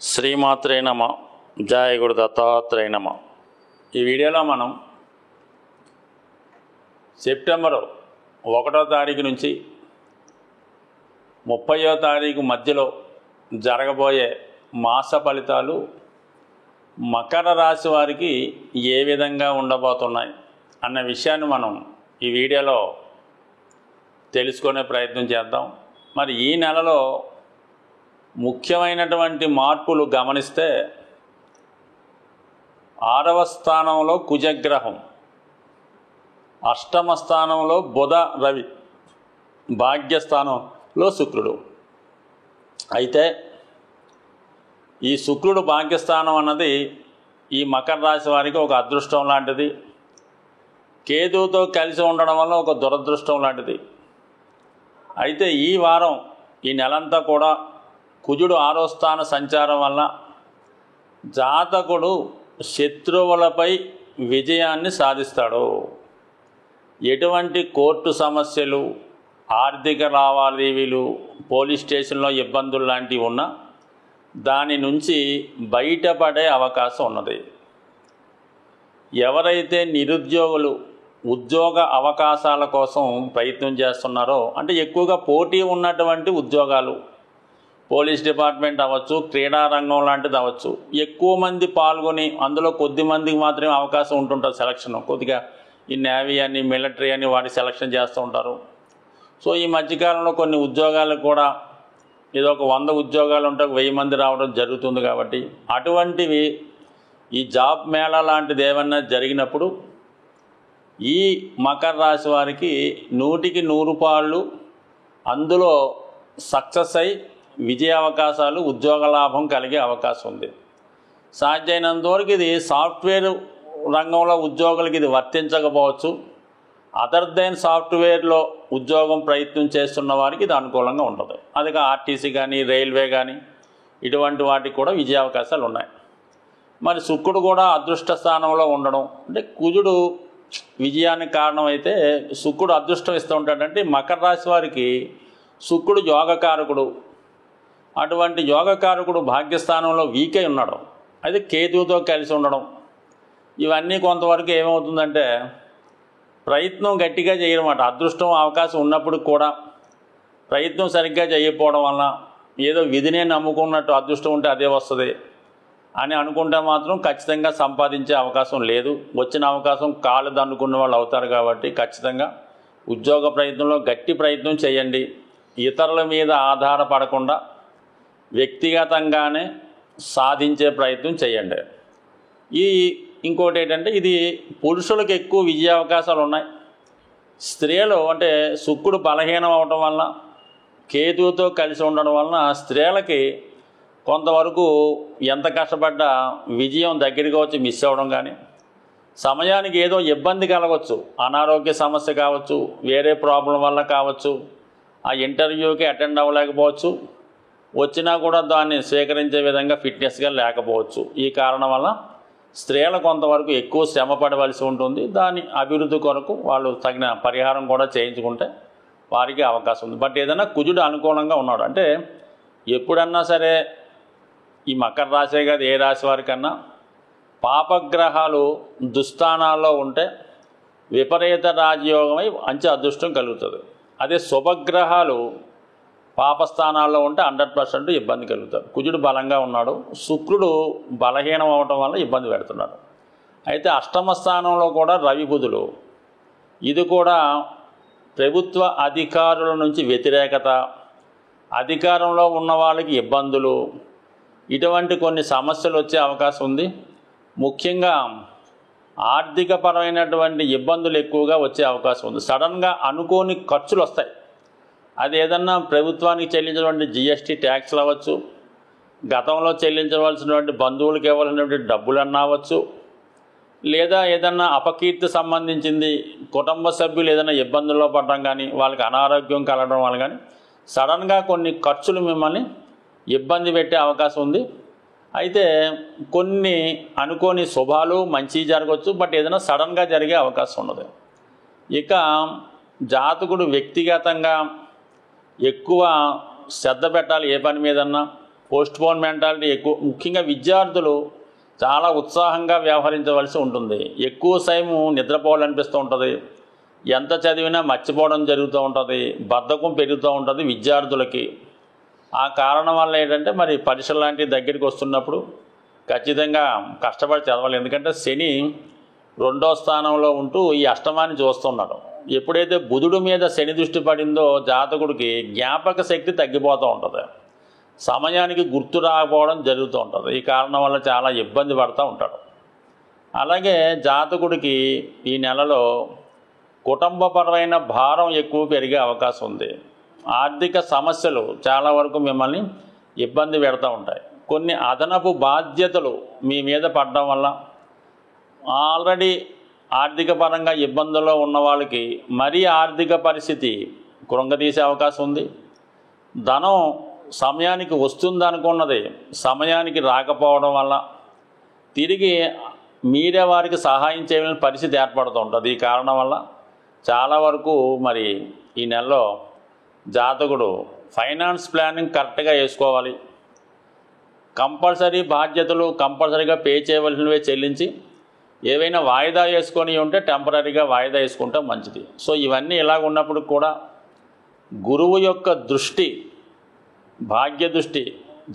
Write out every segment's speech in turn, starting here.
శ్రీమాత్రే నమ. జయ గురు దత్తాత్రేయ నమ. ఈ వీడియోలో మనం సెప్టెంబర్ 1వ తారీఖు నుంచి 30వ తారీఖు మధ్యలో జరగబోయే మాస ఫలితాలు మకర రాశి వారికి ఏ విధంగా ఉండబోతున్నాయి అన్న విషయాన్ని మనం ఈ వీడియోలో తెలుసుకునే ప్రయత్నం చేద్దాం. మరి ఈ నెలలో ముఖ్యమైనటువంటి మార్పులు గమనిస్తే 6వ స్థానంలో కుజగ్రహం, 8వ స్థానంలో బుధ రవి, భాగ్యస్థానంలో శుక్రుడు. అయితే ఈ శుక్రుడు భాగ్యస్థానం అన్నది ఈ మకర రాశి వారికి ఒక అదృష్టం లాంటిది, కేతువుతో కలిసి ఉండడం వల్ల ఒక దురదృష్టం లాంటిది. అయితే ఈ వారం ఈ నెలంతా కూడా కుజుడు 6వ స్థాన సంచారం వల్ల జాతకుడు శత్రువులపై విజయాన్ని సాధిస్తాడు. ఎటువంటి కోర్టు సమస్యలు, ఆర్థిక లావాదేవీలు, పోలీస్ స్టేషన్లో ఇబ్బందులు లాంటివి ఉన్నా దాని నుంచి బయటపడే అవకాశం ఉన్నది. ఎవరైతే నిరుద్యోగులు ఉద్యోగ అవకాశాల కోసం ప్రయత్నం చేస్తున్నారో, అంటే ఎక్కువగా పోటీ ఉన్నటువంటి ఉద్యోగాలు, పోలీస్ డిపార్ట్మెంట్ అవ్వచ్చు, క్రీడా రంగం లాంటిది అవ్వచ్చు, ఎక్కువ మంది పాల్గొని అందులో కొద్ది మందికి మాత్రమే అవకాశం ఉంటుంటారు. సెలక్షన్ కొద్దిగా ఈ నేవీ అని, మిలిటరీ అని వాటి సెలక్షన్ చేస్తూ ఉంటారు. సో ఈ మధ్యకాలంలో కొన్ని ఉద్యోగాలు కూడా ఏదో ఒక 100 ఉద్యోగాలు ఉంటే 1000 మంది రావడం జరుగుతుంది. కాబట్టి అటువంటివి ఈ జాబ్ మేళా లాంటిది ఏమన్నా జరిగినప్పుడు ఈ మకర రాశి వారికి 100కి 100 పాళ్ళు అందులో సక్సెస్ అయి విజయ అవకాశాలు, ఉద్యోగ లాభం కలిగే అవకాశం ఉంది. సాధ్యమైనంత వరకు ఇది సాఫ్ట్వేర్ రంగంలో ఉద్యోగులకి ఇది వర్తించకపోవచ్చు. అదర్ దెన్ సాఫ్ట్వేర్లో ఉద్యోగం ప్రయత్నం చేస్తున్న వారికి ఇది అనుకూలంగా ఉంటుంది. అది ఆర్టీసీ కానీ, రైల్వే కానీ ఇటువంటి వాటికి కూడా విజయ అవకాశాలు ఉన్నాయి. మరి శుక్రుడు కూడా అదృష్ట స్థానంలో ఉండడం, అంటే కుజుడు విజయానికి కారణమైతే శుక్రుడు అదృష్టం ఇస్తూ ఉంటాడంటే మకర రాశి వారికి శుక్రుడు యోగకారకుడు. అటువంటి యోగకారకుడు భాగ్యస్థానంలో వీక్ అయి ఉన్నాడు. అది కేతువుతో కలిసి ఉండడం, ఇవన్నీ కొంతవరకు ఏమవుతుందంటే ప్రయత్నం గట్టిగా చేయడమాట. అదృష్టం అవకాశం ఉన్నప్పుడు కూడా ప్రయత్నం సరిగ్గా చేయకపోవడం వలన ఏదో విధినే నమ్ముకున్నట్టు అదృష్టం ఉంటే అదే వస్తుంది అని అనుకుంటే మాత్రం ఖచ్చితంగా సంపాదించే అవకాశం లేదు. వచ్చిన అవకాశం కాళ్ళు దన్నుకున్న వాళ్ళు అవుతారు. కాబట్టి ఖచ్చితంగా ఉద్యోగ ప్రయత్నంలో గట్టి ప్రయత్నం చేయండి. ఇతరుల మీద ఆధారపడకుండా వ్యక్తిగతంగానే సాధించే ప్రయత్నం చేయండి. ఇంకోటి ఏంటంటే ఇది పురుషులకు ఎక్కువ విజయ అవకాశాలు ఉన్నాయి. స్త్రీలు అంటే శుక్రుడు బలహీనం అవడం వలన, కేతువుతో కలిసి ఉండడం వలన స్త్రీలకి కొంతవరకు ఎంత కష్టపడ్డా విజయం దగ్గరికి వచ్చి మిస్ అవ్వడం కానీ, సమయానికి ఏదో ఇబ్బంది కలగవచ్చు, అనారోగ్య సమస్య కావచ్చు, వేరే ప్రాబ్లం వల్ల కావచ్చు, ఆ ఇంటర్వ్యూకి అటెండ్ అవ్వలేకపోవచ్చు, వచ్చినా కూడా దాన్ని స్వీకరించే విధంగా ఫిట్నెస్గా లేకపోవచ్చు. ఈ కారణం వల్ల స్త్రీలు కొంతవరకు ఎక్కువ శ్రమ పడవలసి ఉంటుంది. దాని అభివృద్ధి కొరకు వాళ్ళు తగిన పరిహారం కూడా చేయించుకుంటే వారికి అవకాశం ఉంది. బట్ ఏదైనా కుజుడు అనుకూలంగా ఉన్నాడు అంటే ఎప్పుడన్నా సరే ఈ మకర రాశే కాదు, ఏ రాశి వారికన్నా పాపగ్రహాలు దుస్థానాల్లో ఉంటే విపరీత రాజయోగమై మంచి అదృష్టం కలుగుతుంది. అదే శుభగ్రహాలు పాపస్థానాల్లో ఉంటే 100% ఇబ్బంది కలుగుతారు. కుజుడు బలంగా ఉన్నాడు, శుక్రుడు బలహీనం అవటం వల్ల ఇబ్బంది పెడుతున్నాడు. అయితే 8వ స్థానంలో కూడా రవి బుధులు, ఇది కూడా ప్రభుత్వ అధికారుల నుంచి వ్యతిరేకత, అధికారంలో ఉన్న వాళ్ళకి ఇబ్బందులు, ఇటువంటి కొన్ని సమస్యలు వచ్చే అవకాశం ఉంది. ముఖ్యంగా ఆర్థికపరమైనటువంటి ఇబ్బందులు ఎక్కువగా వచ్చే అవకాశం ఉంది. సడన్గా అనుకోని ఖర్చులు వస్తాయి. అది ఏదన్నా ప్రభుత్వానికి చెల్లించినటువంటి జిఎస్టీ ట్యాక్స్లు అవ్వచ్చు, గతంలో చెల్లించవలసినటువంటి బంధువులకు ఇవ్వాల్సినటువంటి డబ్బులన్నా అవ్వచ్చు, లేదా ఏదన్నా అపకీర్తి సంబంధించింది కుటుంబ సభ్యులు ఏదైనా ఇబ్బందుల్లో పడడం కానీ, వాళ్ళకి అనారోగ్యం కలగడం వల్ల కానీ సడన్గా కొన్ని ఖర్చులు మిమ్మల్ని ఇబ్బంది పెట్టే అవకాశం ఉంది. అయితే కొన్ని అనుకోని శుభాలు మంచి జరగవచ్చు, బట్ ఏదైనా సడన్గా జరిగే అవకాశం ఉన్నది. ఇక జాతకుడు వ్యక్తిగతంగా ఎక్కువ శ్రద్ధ పెట్టాలి. ఏ పని మీదన్నా పోస్ట్పోన్ మెంటాలిటీ ఎక్కువ. ముఖ్యంగా విద్యార్థులు చాలా ఉత్సాహంగా వ్యవహరించవలసి ఉంటుంది. ఎక్కువ టైము నిద్రపోవాలనిపిస్తూ ఉంటుంది. ఎంత చదివినా మర్చిపోవడం జరుగుతూ ఉంటుంది. బద్ధకం పెరుగుతూ ఉంటుంది విద్యార్థులకి. ఆ కారణం వల్ల ఏంటంటే మరి పరీక్షలు లాంటివి దగ్గరికి వస్తున్నప్పుడు ఖచ్చితంగా కష్టపడి చదవాలి. ఎందుకంటే శని 2వ స్థానంలో ఉంటూ ఈ అష్టమాన్ని చూస్తున్నాడు. ఎప్పుడైతే బుధుడి మీద శని దృష్టి పడిందో జాతకుడికి జ్ఞాపక శక్తి తగ్గిపోతూ ఉంటుంది. సమయానికి గుర్తు రాకపోవడం జరుగుతూ ఉంటుంది. ఈ కారణం వల్ల చాలా ఇబ్బంది పడుతూ ఉంటాడు. అలాగే జాతకుడికి ఈ నెలలో కుటుంబపరమైన భారం ఎక్కువ పెరిగే అవకాశం ఉంది. ఆర్థిక సమస్యలు చాలా వరకు మిమ్మల్ని ఇబ్బంది పెడతా ఉంటాయి. కొన్ని అదనపు బాధ్యతలు మీ మీద పడడం వల్ల ఆల్రెడీ ఆర్థిక పరంగా ఇబ్బందుల్లో ఉన్న వాళ్ళకి మరీ ఆర్థిక పరిస్థితి కృంగతీసే అవకాశం ఉంది. ధనం సమయానికి వస్తుందనుకున్నది సమయానికి రాకపోవడం వల్ల తిరిగి మీరే వారికి సహాయం చేయలేని పరిస్థితి ఏర్పడుతూ ఉంటుంది. ఈ కారణం వల్ల చాలా వరకు మరి ఈ నెలలో జాతకుడు ఫైనాన్స్ ప్లానింగ్ కరెక్ట్గా వేసుకోవాలి. కంపల్సరీ బాధ్యతలు కంపల్సరీగా పే చేయవలసినవే చెల్లించి ఏవైనా వాయిదా వేసుకొని ఉంటే టెంపరీగా వాయిదా వేసుకుంటే మంచిది. సో ఇవన్నీ ఇలాగ ఉన్నప్పుడు కూడా గురువు యొక్క దృష్టి, భాగ్య దృష్టి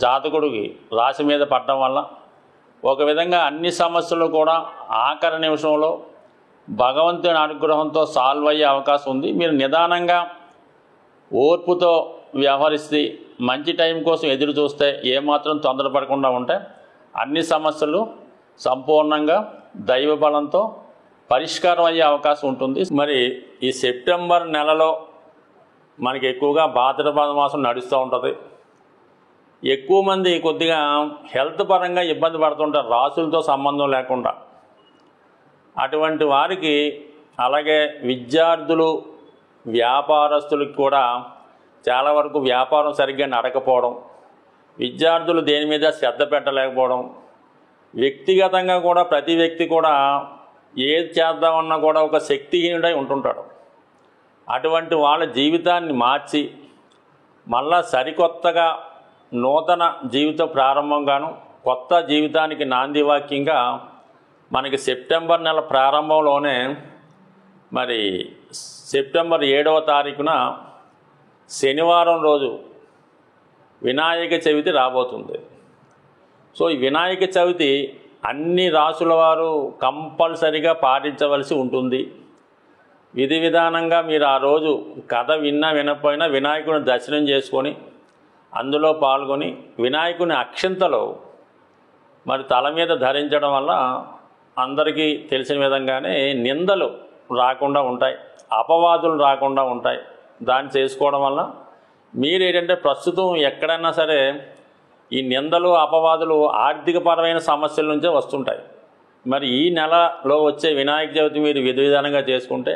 జాతకుడికి రాశి మీద పడడం వల్ల ఒక విధంగా అన్ని సమస్యలు కూడా ఆఖరి నిమిషంలో భగవంతుని అనుగ్రహంతో సాల్వ్ అయ్యే అవకాశం ఉంది. మీరు నిదానంగా ఓర్పుతో వ్యవహరిస్తే మంచి టైం కోసం ఎదురు చూస్తే ఏమాత్రం తొందరపడకుండా ఉంటే అన్ని సమస్యలు సంపూర్ణంగా దైవ బలంతో పరిష్కారం అయ్యే అవకాశం ఉంటుంది. మరి ఈ సెప్టెంబర్ నెలలో మనకి ఎక్కువగా భాద్రపద మాసం నడుస్తూ ఉంటుంది. ఎక్కువ మంది కొద్దిగా హెల్త్ పరంగా ఇబ్బంది పడుతుంటారు రాసులతో సంబంధం లేకుండా. అటువంటి వారికి, అలాగే విద్యార్థులు, వ్యాపారస్తులకు కూడా చాలా వరకు వ్యాపారం సరిగ్గా నడకపోవడం, విద్యార్థులు దేని మీద శ్రద్ధ పెట్టలేకపోవడం, వ్యక్తిగతంగా కూడా ప్రతి వ్యక్తి కూడా ఏది చేద్దామన్నా కూడా ఒక శక్తిహీనుడై ఉంటుంటాడు. అటువంటి వాళ్ళ జీవితాన్ని మార్చి మళ్ళా సరికొత్తగా నూతన జీవిత ప్రారంభంగాను కొత్త జీవితానికి నాంది వాక్యంగా మనకి సెప్టెంబర్ నెల ప్రారంభంలోనే మరి సెప్టెంబర్ 7వ తారీఖున శనివారం రోజు వినాయక చవితి రాబోతుంది. సో ఈ వినాయక చవితి అన్ని రాసుల వారు కంపల్సరిగా పాటించవలసి ఉంటుంది. విధి విధానంగా మీరు ఆ రోజు కథ విన్నా వినకపోయినా వినాయకుని దర్శనం చేసుకొని అందులో పాల్గొని వినాయకుని అక్షింతలు మరి తల మీద ధరించడం వల్ల అందరికీ తెలిసిన విధంగానే నిందలు రాకుండా ఉంటాయి, అపవాదులు రాకుండా ఉంటాయి. దాన్ని చేసుకోవడం వల్ల మీరు ఏంటంటే ప్రస్తుతం ఎక్కడైనా సరే ఈ నిందలు అపవాదులు ఆర్థికపరమైన సమస్యల నుంచే వస్తుంటాయి. మరి ఈ నెలలో వచ్చే వినాయక చవితి మీరు విధి విధానంగా చేసుకుంటే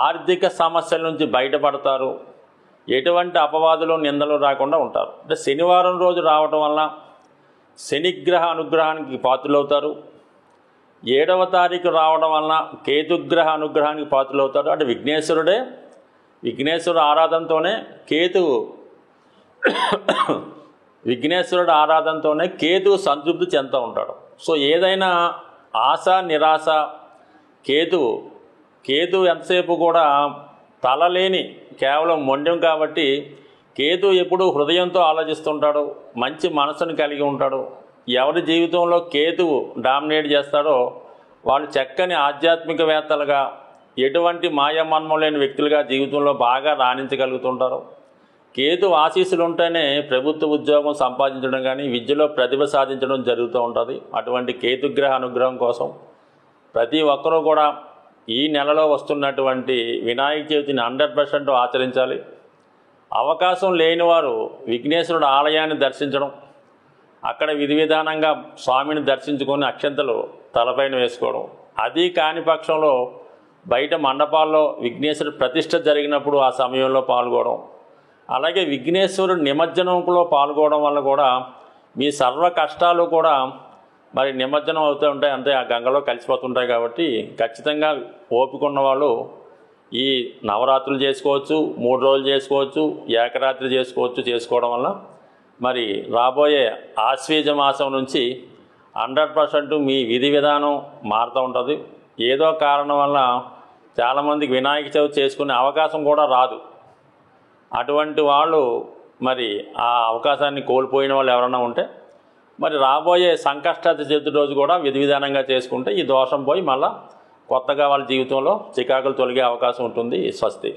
ఆర్థిక సమస్యల నుంచి బయటపడతారు. ఎటువంటి అపవాదులు నిందలు రాకుండా ఉంటారు. అంటే శనివారం రోజు రావటం వల్ల శనిగ్రహ అనుగ్రహానికి పాత్రులవుతారు. 7వ తారీఖు రావడం వలన కేతుగ్రహ అనుగ్రహానికి పాత్రులవుతారు. అంటే విఘ్నేశ్వరుడు ఆరాధనతోనే కేతువు సంతృప్తి చెందుతూ ఉంటాడు. సో ఏదైనా ఆశ నిరాశ కేతువు ఎంతసేపు కూడా తలలేని కేవలం మొండెం కాబట్టి కేతువు ఎప్పుడు హృదయంతో ఆలోచిస్తుంటాడు, మంచి మనసును కలిగి ఉంటాడు. ఎవరి జీవితంలో కేతువు డామినేట్ చేస్తాడో వాళ్ళు చక్కని ఆధ్యాత్మికవేత్తలుగా, ఎటువంటి మాయమన్మం లేని వ్యక్తులుగా జీవితంలో బాగా రాణించగలుగుతుంటారు. కేతు ఆశీస్సులు ఉంటేనే ప్రభుత్వ ఉద్యోగం సంపాదించడం కానీ విద్యలో ప్రతిభ సాధించడం జరుగుతూ ఉంటుంది. అటువంటి కేతుగ్రహ అనుగ్రహం కోసం ప్రతి ఒక్కరూ కూడా ఈ నెలలో వస్తున్నటువంటి వినాయక చవితిని 100% ఆచరించాలి. అవకాశం లేని వారు విఘ్నేశ్వరుడు ఆలయాన్ని దర్శించడం, అక్కడ విధి విధానంగా స్వామిని దర్శించుకొని అక్షంతలు తలపైన వేసుకోవడం, అది కాని పక్షంలో బయట మండపాల్లో విఘ్నేశ్వరుడు ప్రతిష్ఠ జరిగినప్పుడు ఆ సమయంలో పాల్గొనడం, అలాగే విఘ్నేశ్వరుడు నిమజ్జనంలో పాల్గొనడం వల్ల కూడా మీ సర్వ కష్టాలు కూడా మరి నిమజ్జనం అవుతూ ఉంటాయి, అంతే ఆ గంగలో కలిసిపోతుంటాయి. కాబట్టి ఖచ్చితంగా ఓపిక ఉన్న వాళ్ళు ఈ నవరాత్రులు చేసుకోవచ్చు, 3 రోజులు చేసుకోవచ్చు, ఏకరాత్రి చేసుకోవడం వల్ల మరి రాబోయే ఆశ్వీజ మాసం నుంచి 100% మీ విధి విధానం మారుతూ ఉంటుంది. ఏదో కారణం వల్ల చాలామందికి వినాయక చవితి చేసుకునే అవకాశం కూడా రాదు. అటువంటి వాళ్ళు మరి ఆ అవకాశాన్ని కోల్పోయిన వాళ్ళు ఎవరైనా ఉంటే మరి రాబోయే సంకష్ట చతుర్థి రోజు కూడా విధి విధానంగా చేసుకుంటే ఈ దోషం పోయి మళ్ళీ కొత్తగా వాళ్ళ జీవితంలో చికాకులు తొలగే అవకాశం ఉంటుంది. స్వస్తి.